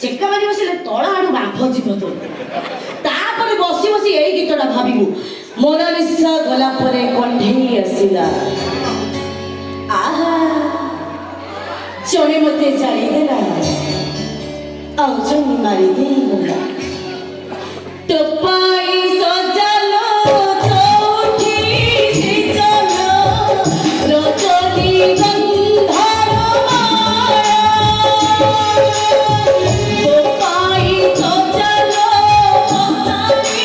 चेका मारी बसिले तल आड़ू बांफ जीव तो तापर बसी बसी यही गीतटा भाविबू मोनालिसा गला परे कंठेई आसिला आहा चोरी मते जाली देला आउ चोरी मारी देई गला तो पाई सजलो चौठी सिजलो रजनी गंधार माया तो पाई सजलो मसारी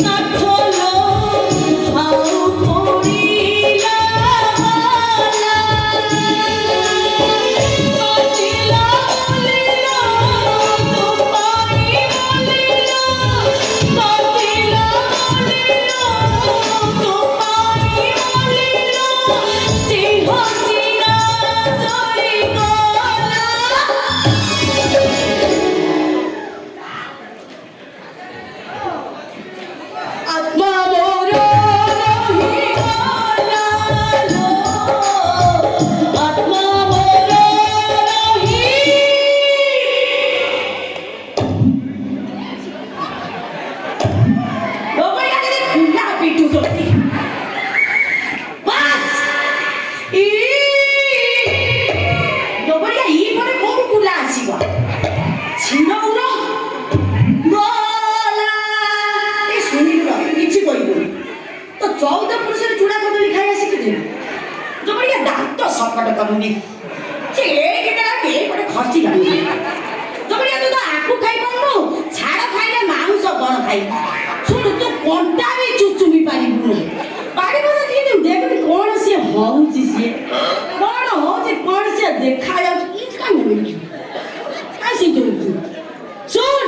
काठलो आउ पड़िला माला बाजिला बोलिला तो पाई बोलिला बाजिला बोलिला तो पाई बोलिला जे हसीना चली गला आत्मा मोर रहिगला लो आत्मा मोर रहि लोगोया के ना पिटू करती बस ई लोगोया ई परे कोन कुला आसीबा छिनौ न बोला ए सुनिल किछि कइबो तो 14 पुरुष चूड़ा कदली खाई आसी के जो बढ़िया दांत सकट करूनी से एकटा के परे खर्ची गानी जो बढ़िया तू तो आकु खाई पानु छाड़ खाइले मांस कोन खाई सुन तू कोंटा भी चुचुमी पारिबु पारी बस दिने देख कोन से होउची से कोन होउची कोन से देखाया इ काने मिलु कासी दोछु सुन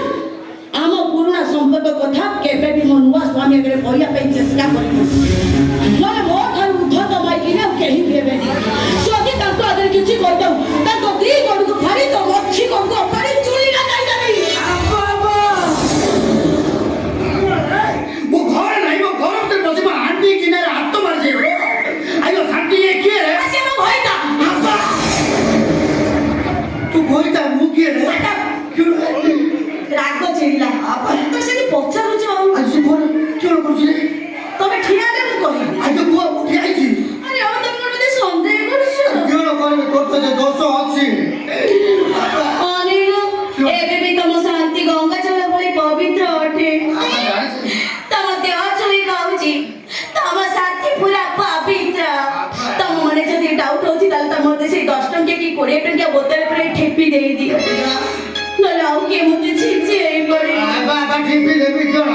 आम पुराना संपर्क कथा केबे भी मो नुआ स्वामी आगे कहया पे चेष्टा करिबो नले मो ठार उद्धत माइकिने केही भेबे सोदी ताको आदर किछि कहदौ ताको दी गोड़ को फाड़ी तो मच्छी को पारी चुली ना जाई जाई बाबा वो घर नहीं वो घर तो बस में आंटी किनारे हाथ तो मार जाए आयो शांति ये किए रे आसे मो भइता तू बोलता मुंह किए रे क्यों राग चिड़िला अपन तो से पचारु छ आज सुबह क्यों कर रे तबे ठिया दे मु कहि आज तो बुआ उठी आई छी अरे अब तुम मते संदेह करछ क्यों कर तो तो जे दोष अछि अनिल एबे भी तम शांति गंगा जल भली पवित्र अटे तम देह छुई कहूची तम साथी पूरा पवित्र तम मने जदी डाउट होची ताल तम मते से 10 टंकिया की 20 टंकिया बोतल पर ठेपी देई दियो नले आउ के मते छिछि एई पड़ी बाबा ठीक देबी क्यों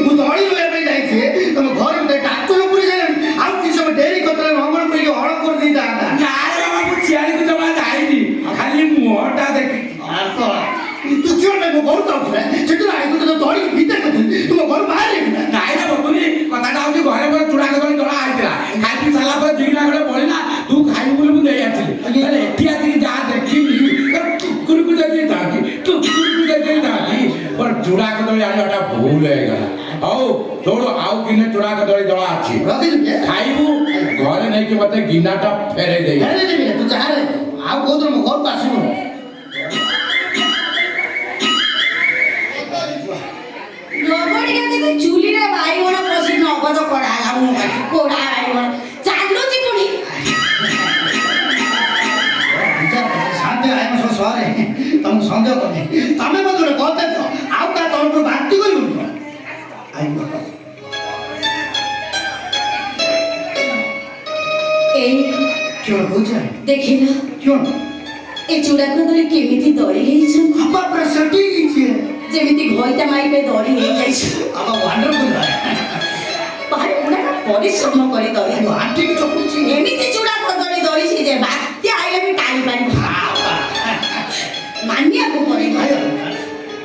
मु दौड़ी होए पे जाई छी तुम घर में डाक्टर पुरी जाई आउ कि सब डेरी कतरे मंगल पुरी हळ कर दी दा नारे बाबा को चियारी को जमा जाईनी खाली मुहटा देखि तू क्यों मैं घर तो रे सेटू आई तो दौड़ी भीतर कर तुम घर बाहर ले नाइ ना बबुनी कथाटा होची घरे पर चूड़ा कदली दळा आइतला खाइ पी साला पर दिना गडे बळिना तू खाइ बोली मु देई आछली अरे एटिया ती जा देखिली कुरकु देखि ताकी तू कुरकु देखि ताकी पर चूड़ा कदली आनिटा भूल हे गला औ छोड़ो आउ किने चूड़ा कदली दळा आछि रखी दे खाइबू घरे नै कि मते गिनाटा फेरे देई अरे दे तू जा रे आउ को तो घर पास में लोगोडिया देखि चुली रे बाईगण पसी नगद कडाला मु कोडा बाईगण चालुची पुणी शांति आए सो सरे तुम संदेह कर तमे मत रे कहते तो आउ का तोर पर बाती कोई बोल आई ए क्यों बुझ देखिना क्यों ए चूड़ा कदली केमिति दड़ी हेछ अपा पर सटी कीजिए जेमिति घोइता माई पे दड़ी हे जाइछ अब वंडरफुल है बाहर पुरा परिश्रम करे दड़ी आंटी की चपुची एमिति चूड़ा कदली दड़ी छि जे बात्या आइले भी टाइम पानी मानिया को पड़े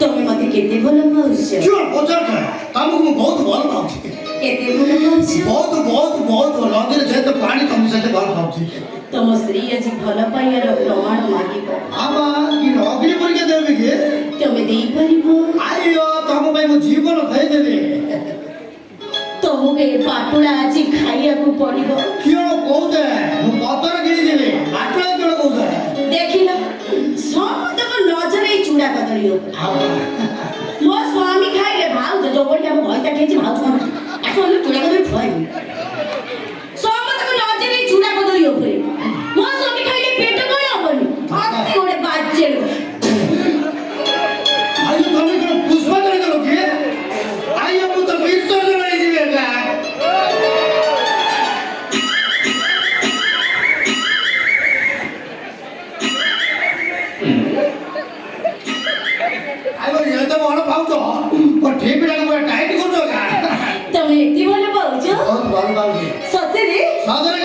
तमे मते केते भलो पाउछ क्यों पचार कर तुमको मैं बहुत भल पाउछ केते भलो पाउछ बहुत बहुत बहुत नदीर जे तो पानी तुम से भल पाउछ तम स्त्री আজি भलो पाइयार प्रमाण मागिबो आबा की अग्नि परीक्षा देबे के तमे देई परिबो आइयो तुम भाई मो जीवन दे देबे तमके पाटुड़ा आज खाइया को पड़िबो क्यों कहते मो पतर गिरी देबे पाटुड़ा क्यों कहते देखिला समस्त को नजर ए ଚୁଡ଼ା କଦଳୀ ଉପରେ ମୋ ସ୍ୱାମୀ ଖାଇଲେ ଭାଉଜ ଯୋଉପଟେ ଆମ ଭଇତା ଖାଇଛି ଭାଉଜ କଣ ଆକୁ ଆମେ ଚୁଡ଼ା କଦଳୀ ଖୁଆଇବୁ ସମସ୍ତଙ୍କୁ ନଜର ଏଇ ଚୁଡ଼ା କଦଳୀ ଉପରେ ମୋ ସ୍ୱାମୀ ଖାଇଲେ ପେଟ କଣ ହବନି ଅତି ଗୋଟେ ବାଜେ ଆଜି ତମେ କଣ ପୁଷ୍ପା ଧରି ଦେଲ କି ଆଇ ମୁଁ ତ ବିସର୍ଜନ ହେଇଯିବି ଏକା ଆଇ ବୋ ଏ ତ ବଡ଼ ପାଉଛ ଓ ଠିକ୍ ଟାକୁ ପୁରା ଟାଇଟ୍ କରୁଛ ଏକା ତମେ ଏତେ ଭଲ ପାଉଛ ବହୁତ ଭଲ ପାଉଛି ସତରେ ସତରେ